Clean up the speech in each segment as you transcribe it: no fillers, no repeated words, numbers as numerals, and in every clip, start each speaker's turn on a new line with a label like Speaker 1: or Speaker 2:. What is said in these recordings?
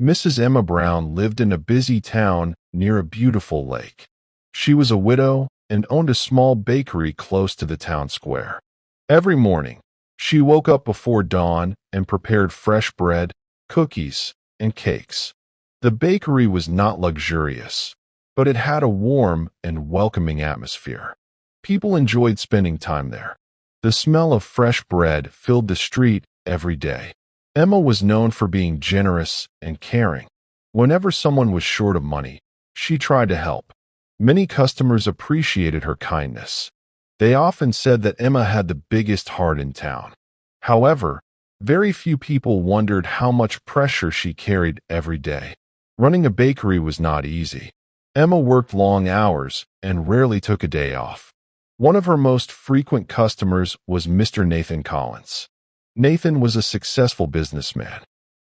Speaker 1: Mrs. Emma Brown lived in a busy town near a beautiful lake. She was a widow and owned a small bakery close to the town square. Every morning, she woke up before dawn and prepared fresh bread, cookies, and cakes. The bakery was not luxurious, but it had a warm and welcoming atmosphere. People enjoyed spending time there. The smell of fresh bread filled the street every day. Emma was known for being generous and caring. Whenever someone was short of money, she tried to help. Many customers appreciated her kindness. They often said that Emma had the biggest heart in town. However, very few people wondered how much pressure she carried every day. Running a bakery was not easy. Emma worked long hours and rarely took a day off. One of her most frequent customers was Mr. Nathan Collins. Nathan was a successful businessman.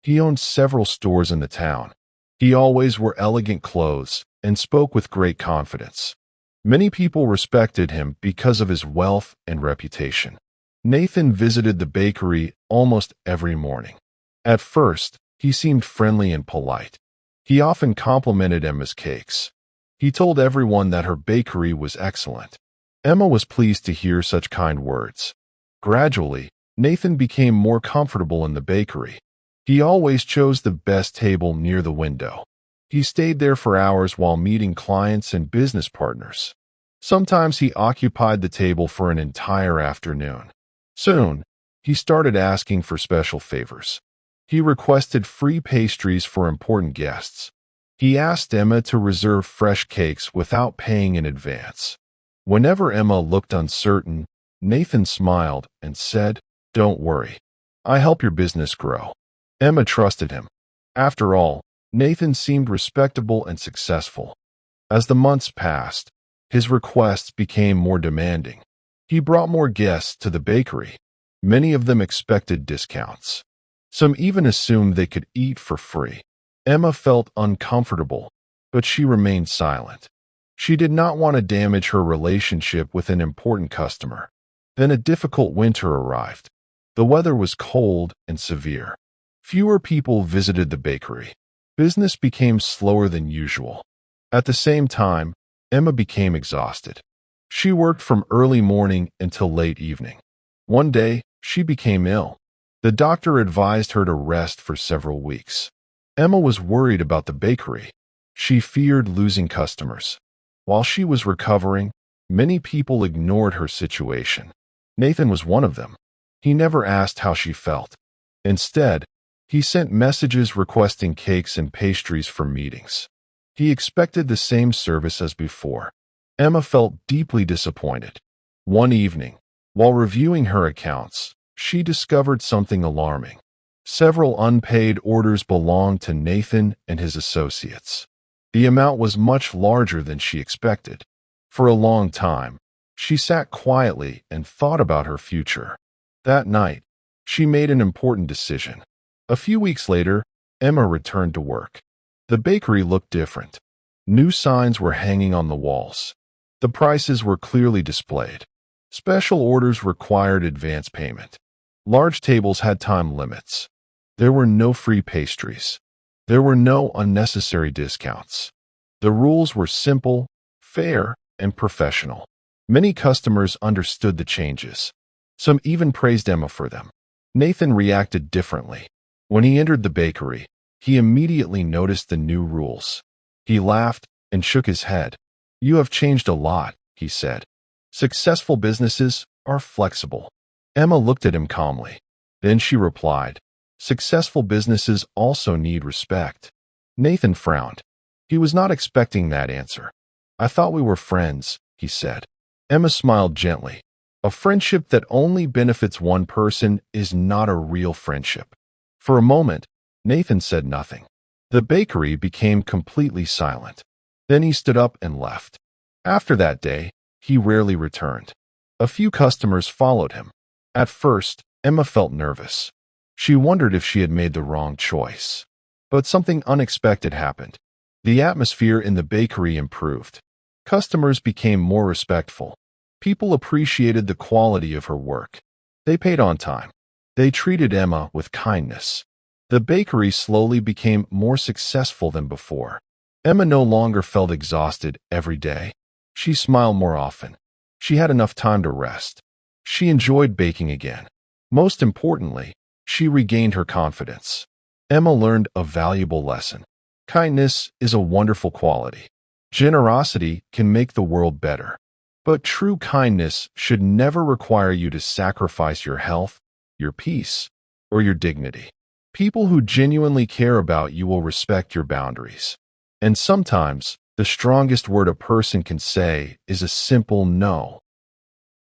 Speaker 1: He owned several stores in the town. He always wore elegant clothes and spoke with great confidence. Many people respected him because of his wealth and reputation. Nathan visited the bakery almost every morning. At first, he seemed friendly and polite. He often complimented Emma's cakes. He told everyone that her bakery was excellent. Emma was pleased to hear such kind words. Gradually, Nathan became more comfortable in the bakery. He always chose the best table near the window. He stayed there for hours while meeting clients and business partners. Sometimes he occupied the table for an entire afternoon. Soon, he started asking for special favors. He requested free pastries for important guests. He asked Emma to reserve fresh cakes without paying in advance. Whenever Emma looked uncertain, Nathan smiled and said, "Don't worry. I help your business grow." Emma trusted him. After all, Nathan seemed respectable and successful. As the months passed, his requests became more demanding. He brought more guests to the bakery. Many of them expected discounts. Some even assumed they could eat for free. Emma felt uncomfortable, but she remained silent. She did not want to damage her relationship with an important customer. Then a difficult winter arrived. The weather was cold and severe. Fewer people visited the bakery. Business became slower than usual. At the same time, Emma became exhausted. She worked from early morning until late evening. One day, she became ill. The doctor advised her to rest for several weeks. Emma was worried about the bakery. She feared losing customers. While she was recovering, many people ignored her situation. Nathan was one of them. He never asked how she felt. Instead, he sent messages requesting cakes and pastries for meetings. He expected the same service as before. Emma felt deeply disappointed. One evening, while reviewing her accounts, she discovered something alarming. Several unpaid orders belonged to Nathan and his associates. The amount was much larger than she expected. For a long time, she sat quietly and thought about her future. That night, she made an important decision. A few weeks later, Emma returned to work. The bakery looked different. New signs were hanging on the walls. The prices were clearly displayed. Special orders required advance payment. Large tables had time limits. There were no free pastries. There were no unnecessary discounts. The rules were simple, fair, and professional. Many customers understood the changes. Some even praised Emma for them. Nathan reacted differently. When he entered the bakery, he immediately noticed the new rules. He laughed and shook his head. "You have changed a lot," he said. "Successful businesses are flexible." Emma looked at him calmly. Then she replied, "Successful businesses also need respect." Nathan frowned. He was not expecting that answer. "I thought we were friends," he said. Emma smiled gently. "A friendship that only benefits one person is not a real friendship." For a moment, Nathan said nothing. The bakery became completely silent. Then he stood up and left. After that day, he rarely returned. A few customers followed him. At first, Emma felt nervous. She wondered if she had made the wrong choice. But something unexpected happened. The atmosphere in the bakery improved. Customers became more respectful. People appreciated the quality of her work. They paid on time. They treated Emma with kindness. The bakery slowly became more successful than before. Emma no longer felt exhausted every day. She smiled more often. She had enough time to rest. She enjoyed baking again. Most importantly, she regained her confidence. Emma learned a valuable lesson. Kindness is a wonderful quality. Generosity can make the world better. But true kindness should never require you to sacrifice your health, your peace, or your dignity. People who genuinely care about you will respect your boundaries. And sometimes, the strongest word a person can say is a simple no.